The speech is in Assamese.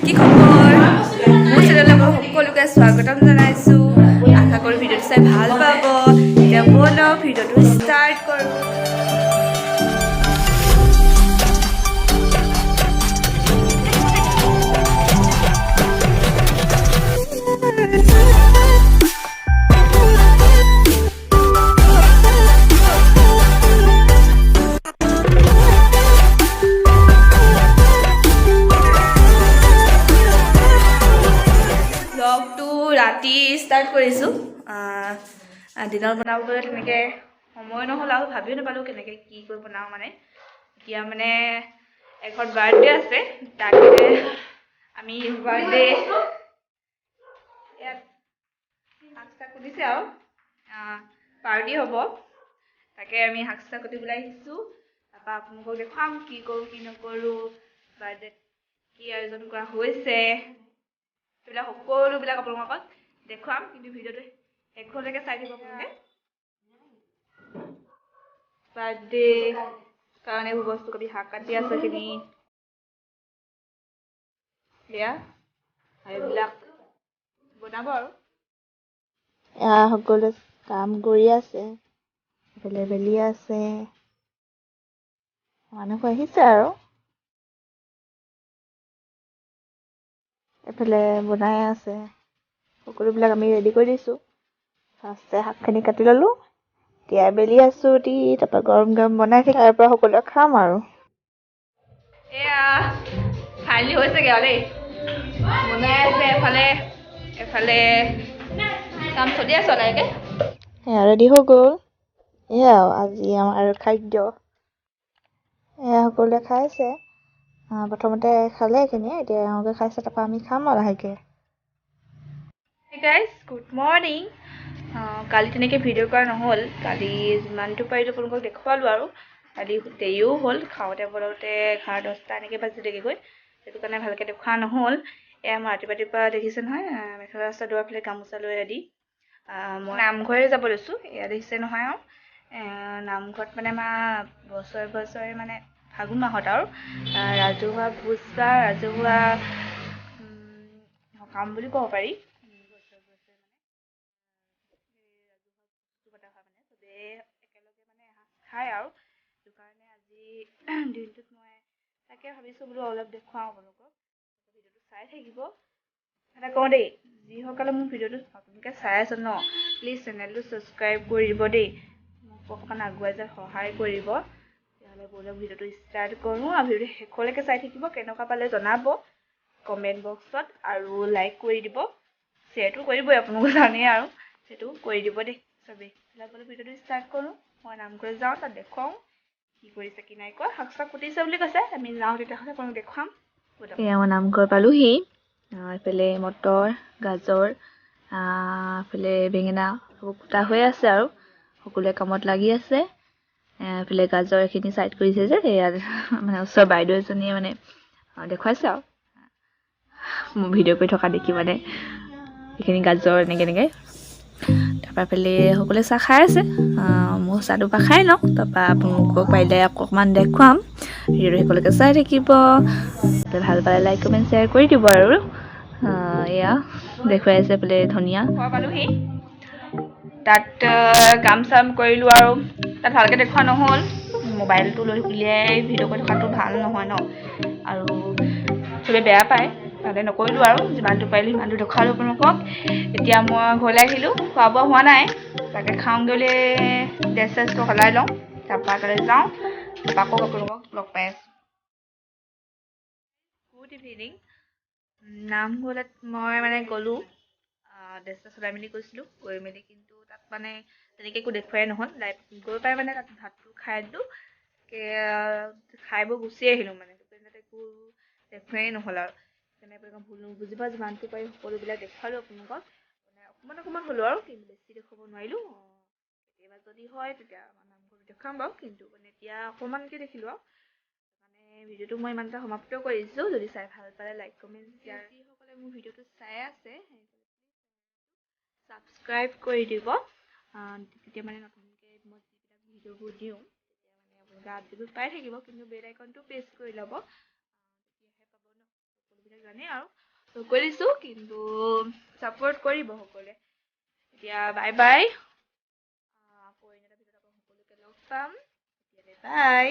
কি খবৰ মোৰ চেনেলত সকলোকে স্বাগতম জনাইছোঁ আশা কৰোঁ ভিডিঅ'টো চাই ভাল পাব এতিয়া ব'লক ভিডিঅ'টো ষ্টাৰ্ট কৰোঁ ৰাতি ষ্টাৰ্ট কৰিছোঁ দিনত বনাবলৈ তেনেকৈ সময় নহ'ল আৰু ভাবিও নাপালোঁ কেনেকৈ কি কৰি বনাওঁ মানে এতিয়া মানে এঘৰত বাৰ্থডে আছে তাকে আমি বাৰ্থডে ইয়াত শাক চাক কুটিছে আৰু পাৰ্টি হ'ব তাকে আমি শাক চাক কুটিবলৈ আহিছোঁ তাৰপৰা আপোনালোকক দেখুৱাম কি কৰোঁ কি নকৰোঁ বাৰ্থডেত কি আয়োজন কৰা হৈছে এইবিলাক সকলোবিলাক আপোনালোকক দেখুৱাম কিন্তু ভিডিঅ'টো শেষলৈকে চাই দিব আপোনালোকে বাৰ্থডে কাৰণে এইবোৰ বস্তু কবি শাক কাটি আছে খিনি এয়া এইবিলাক বনাব আৰু সকলো কাম কৰি আছে এইফালে বেলি আছে মানুহ আহিছে আৰু এইফালে বনাই আছে সকলোবিলাক আমি ৰেডি কৰি দিছোঁ ফাৰ্ষ্টে শাকখিনি কাটি ল'লোঁ এতিয়া বেলি আছোঁ তাৰপৰা গৰম গৰম বনাই থাকি তাৰ পৰা সকলোৱে খাম আৰু এয়া ফাইনেলি হৈছেগৈ আৰু দেই বনাই আছে এফালে কাম চলি আছে লাহেকৈ সেয়া ৰেডি হৈ গ'ল এয়া আজি আমাৰ খাদ্য এয়া সকলোৱে খাইছে প্ৰথমতে খালে এইখিনি এতিয়া এওঁলোকে খাইছে তাৰপৰা আমি খাম আৰু লাহেকৈ Hey guys, good morning. কালি তেনেকৈ ভিডিঅ' কৰা নহ'ল কালি যিমানটো পাৰিলোঁ আপোনালোকক দেখুৱালোঁ আৰু কালি দেৰিও হ'ল খাওঁতে বনাওঁতে 11-10টা এনেকৈ বাজিলেগৈ সেইটো কাৰণে ভালকৈ দেখুওৱা নহ'ল এয়া মই ৰাতিপুৱা দেখিছে নহয় মেখেলা চাদৰ ফালে গামোচা লৈ ৰেডি মই নামঘৰে যাব লৈছোঁ এয়া দেখিছে নহয় আৰু নামঘৰত মানে আমাৰ বছৰে মানে ফাগুন মাহত আৰু ৰাজহুৱা ভোজ বা ৰাজহুৱা সকাম বুলি ক'ব পাৰি খাই আৰু সেইটো কাৰণে আজি দিনটোত মই তাকে ভাবিছোঁ বোলো অলপ দেখুৱাওঁ আপোনালোকক ভিডিঅ'টো চাই থাকিব এটা কওঁ দেই যিসকলে মোৰ ভিডিঅ'টো নতুনকৈ চাই আছে ন প্লিজ চেনেলটো ছাবস্ক্ৰাইব কৰি দিব দেই মোক অকণমান আগুৱাই যায় সহায় কৰিব তেতিয়াহ'লে ব'লক ভিডিঅ'টো ষ্টাৰ্ট কৰোঁ আৰু ভিডিঅ'টো শেষলৈকে চাই থাকিব কেনেকুৱা পালে জনাব কমেণ্ট বক্সত আৰু লাইক কৰি দিব শ্বেয়াৰটো কৰিবই আপোনালোকে জানেই আৰু সেইটো কৰি দিব দেই চবেই তেতিয়াহ'লে ভিডিঅ'টো ষ্টাৰ্ট কৰোঁ মই নামঘৰ যাওঁ তাত দেখুৱাওঁ কি কৰিছে কি নাই কোৱা শাক চাক কুটিছে বুলি কৈছে আমি যাওঁ তেতিয়াহ'লে আপোনালোক দেখুৱাম এয়া মই নামঘৰ পালোহি এইফালে মটৰ গাজৰ এইফালে বেঙেনা সেইবোৰ কুটা হৈ আছে আৰু সকলোৱে কামত লাগি আছে এইফালে গাজৰ এইখিনি ছাইড কৰিছে যে সেয়া মানে ওচৰৰ বাইদেউ এজনীয়ে মানে দেখুৱাইছে আৰু মোৰ ভিডিঅ' কৰি থকা দেখি মানে এইখিনি গাজৰ এনেকৈ তাৰপৰা এইফালে সকলোৱে চাহ খাই আছে মোৰ চাহটো পৰা খাই লওঁ তাৰপৰা আপোনালোকক পাৰিলে অকণমান দেখুৱাম ভিডিঅ'টো শেষলৈকে চাই থাকিব ভাল পালে লাইক কমেণ্ট শ্বেয়াৰ কৰি দিব আৰু এয়া দেখুৱাই আছে বোলে ধনিয়া পালোহি তাত কাম চাম কৰিলোঁ আৰু তাত ভালকৈ দেখুওৱা নহ'ল মোবাইলটো উলিয়াই ভিডিঅ' কৰি থকাটো ভাল নহয় ন আৰু চবেই বেয়া পায় ভালে নকৰিলোঁ আৰু যিমানটো পাৰিলোঁ সিমানটো দেখুৱালোঁ আপোনালোকক এতিয়া মই ঘৰলৈ আহিলোঁ খোৱা বোৱা হোৱা নাই তাকে খাওঁগৈ ড্ৰেছ চেছটো সলাই লওঁ তাৰপৰা তালৈ যাওঁ তাৰপৰা আকৌ আপোনালোকক লগ পাই আছোঁ গুড ইভিনিং নামঘৰত মই মানে গ'লোঁ ড্ৰেছ চেছ সলাই মেলি গৈছিলোঁ গৈ মেলি কিন্তু তাত মানে তেনেকৈ একো দেখুৱাই নহ'ল গৈ পাই মানে তাত ভাতটো খাই দিলোঁ খাই বৈ গুচি আহিলোঁ মানে তাত একো দেখুৱাই নহ'ল আৰু সেইকাৰণে আপোনালোকক ভুল নুবুজিব যিমানটো পাৰি সকলোবিলাক দেখুৱালোঁ আপোনালোকক মানে অকণমান হ'লোঁ আৰু কিন্তু বেছি দেখুৱাব নোৱাৰিলোঁ কেতিয়াবা যদি হয় তেতিয়া আমাৰ নামঘৰত দেখুৱাম বাৰু কিন্তু মানে এতিয়া অকণমানকৈ দেখিলোঁ আৰু মানে ভিডিঅ'টো মই ইমানটা সমাপ্ত কৰিছোঁ যদি চাই ভাল পালে লাইক কমেণ্ট শ্বেয়াৰ যিসকলে মোৰ ভিডিঅ'টো চাই আছে ছাবস্ক্ৰাইব কৰি দিব তেতিয়া মানে নতুনকৈ মই যিবিলাক ভিডিঅ'বোৰ দিওঁ তেতিয়া মানে আপোনালোকে আপডেটবোৰ পাই থাকিব কিন্তু বেল আইকনটো প্ৰেছ কৰি ল'ব তেতিয়াহে পাব ন সকলোবিলাক জানেই আৰু কৈ দিছোঁ কিন্তু ছাপোৰ্ট কৰিব সকলোৱে এতিয়া বাই বাই আকৌ এটা ভিডিঅ'ত আকৌ সকলোকে লগ পাম বাই